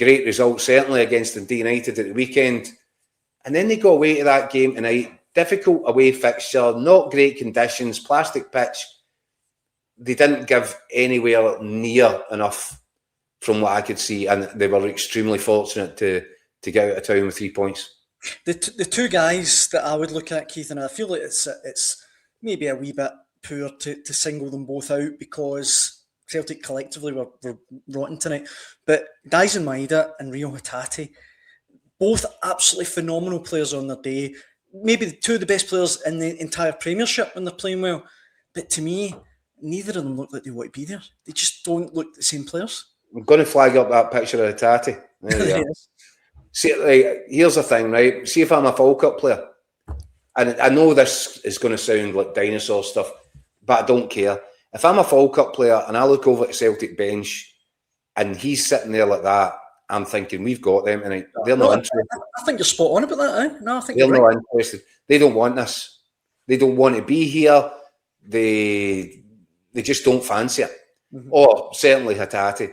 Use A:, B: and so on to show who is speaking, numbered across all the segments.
A: great result, certainly against Dundee United at the weekend. And then they go away to that game tonight. Difficult away fixture, not great conditions, plastic pitch. They didn't give anywhere near enough from what I could see, and they were extremely fortunate to get out of town with 3 points.
B: The two guys that I would look at, Keith, and I feel like it's maybe a wee bit poor to single them both out because Celtic collectively were rotten tonight. But Daizen Maeda and Maeda and Hatate, both absolutely phenomenal players on their day. Maybe two of the best players in the entire Premiership when they're playing well. But to me, neither of them look like they want to be there. They just don't look the same players.
A: I'm going to flag up that picture of Hatate. There we are.
B: Yes.
A: See, like, here's the thing, right? See if I'm a Falkirk player. And I know this is going to sound like dinosaur stuff, but I don't care. If I'm a Falkirk player and I look over at the Celtic bench and he's sitting there like that, I'm thinking, we've got them tonight. They're not interested.
B: I think you're spot on about that, eh? No, I think
A: they're
B: you're
A: not
B: right.
A: interested. They don't want this. They don't want to be here. They just don't fancy it.
B: Mm-hmm.
A: Or certainly Hatate.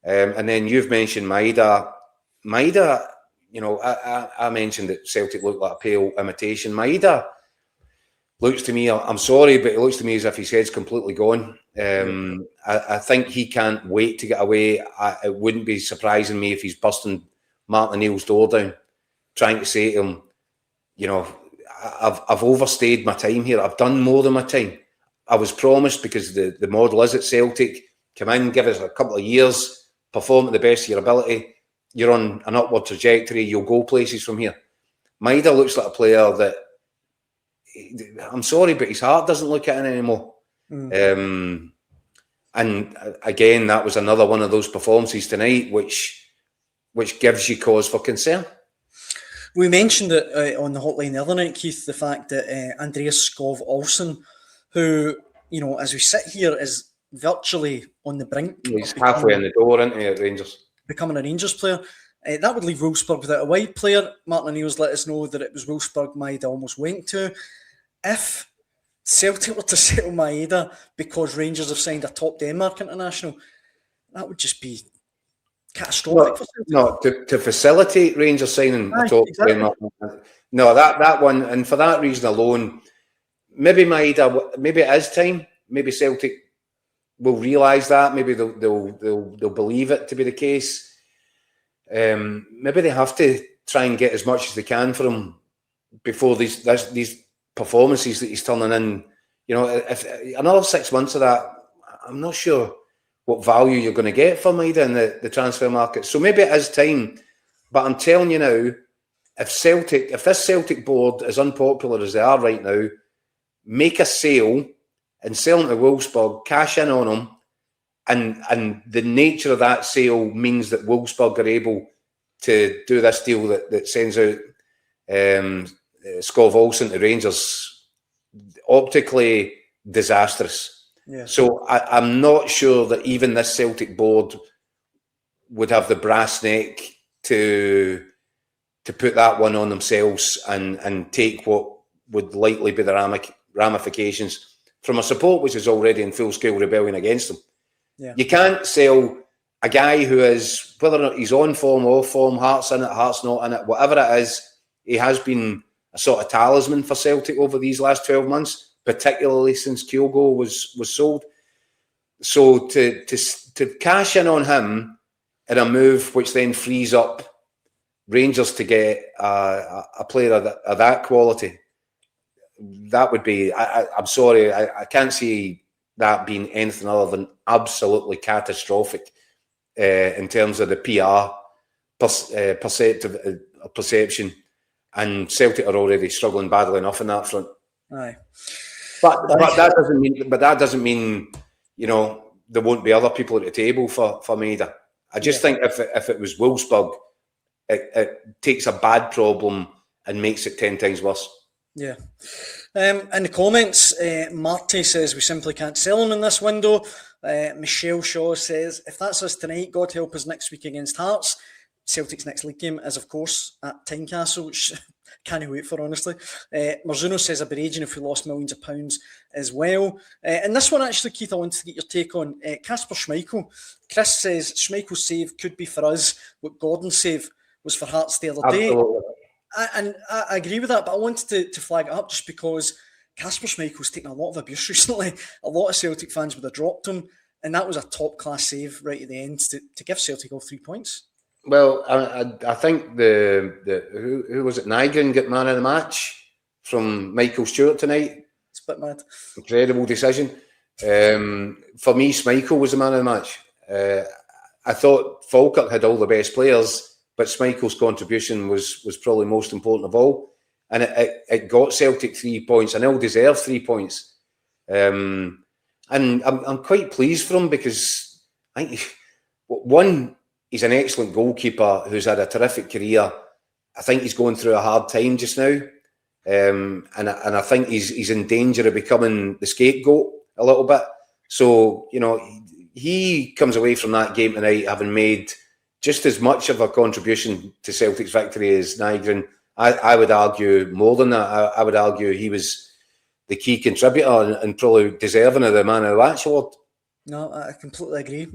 A: And then you've mentioned Maeda. Maeda, you know, I mentioned that Celtic looked like a pale imitation. Maeda looks to me, I'm sorry, but it looks to me as if his head's completely gone. I think he can't wait to get away. It wouldn't be surprising me if he's busting Martin O'Neill's door down, trying to say to him, you know, I've overstayed my time here. I've done more than my time. I was promised, because the model is at Celtic, come in, give us a couple of years, perform at the best of your ability. You're on an upward trajectory. You'll go places from here. Maeda looks like a player that, I'm sorry, but his heart doesn't look at it anymore. And again, that was another one of those performances tonight, which gives you cause for concern.
B: We mentioned it on the hotline the other night, Keith, the fact that Andreas Skov Olsen, who, you know, as we sit here, is virtually on the brink.
A: He's halfway in the door, isn't he, at Rangers? Becoming
B: a Rangers player. That would leave Wolfsburg without a wide player. Martin O'Neill's let us know that it was Wolfsburg Maeda almost went to. If Celtic were to settle Maeda because Rangers have signed a top Denmark international, that would just be catastrophic for Celtic.
A: To facilitate Rangers signing a top Denmark. No, that one, and for that reason alone, maybe Maeda, maybe it is time. Maybe Celtic will realise that. Maybe they'll believe it to be the case. Maybe they have to try and get as much as they can for him before these performances that he's turning in. You know, if another 6 months of that, I'm not sure what value you're going to get for Maeda in the transfer market. So maybe it is time. But I'm telling you now, if this Celtic board, as unpopular as they are right now, make a sale and sell him to Wolfsburg, cash in on him, and the nature of that sale means that Wolfsburg are able to do this deal that sends out Skov Olsen to Rangers, optically disastrous.
B: Yeah.
A: So I'm not sure that even this Celtic board would have the brass neck to put that one on themselves and take what would likely be the ramifications from a support which is already in full-scale rebellion against them.
B: Yeah.
A: You can't sell a guy who is, whether or not he's on form, off form, heart's in it, heart's not in it, whatever it is, he has been a sort of talisman for Celtic over these last 12 months, particularly since Kyogo was sold. So to cash in on him in a move which then frees up Rangers to get a player of that quality, that would be, I'm sorry, I can't see that being anything other than absolutely catastrophic in terms of the PR perception. And Celtic are already struggling badly enough in that front.
B: Aye.
A: But that doesn't mean, you know, there won't be other people at the table for Maeda. I just think if it was Wolfsburg, it takes a bad problem and makes it 10 times worse.
B: Yeah. In the comments, Marty says we simply can't sell him in this window. Michelle Shaw says, if that's us tonight, God help us next week against Hearts. Celtic's next league game is, of course, at Tynecastle, which can't wait for, honestly. Marzuno says, I'd be raging if we lost millions of pounds as well. And this one, actually, Keith, I wanted to get your take on. Kasper Schmeichel. Chris says, Schmeichel's save could be for us what Gordon's save was for Hearts the other day. And I agree with that, but I wanted to flag it up just because Kasper Schmeichel's taken a lot of abuse recently. A lot of Celtic fans would have dropped him, and that was a top-class save right at the end to give Celtic all 3 points.
A: Well, I think who was it? Nygren got man of the match from Michael Stewart tonight.
B: It's a bit mad.
A: Incredible decision. For me, Schmeichel was the man of the match. I thought Falkirk had all the best players, but Schmeichel's contribution was probably most important of all. And it got Celtic 3 points, and ill-deserved 3 points. And I'm quite pleased for him because I think, one, he's an excellent goalkeeper who's had a terrific career. I think he's going through a hard time just now. And I think he's in danger of becoming the scapegoat a little bit. So, you know, he comes away from that game tonight having made just as much of a contribution to Celtic's victory as Nygren. I would argue more than that. I would argue he was the key contributor and probably deserving of the Man of the Match award.
B: No, I completely agree.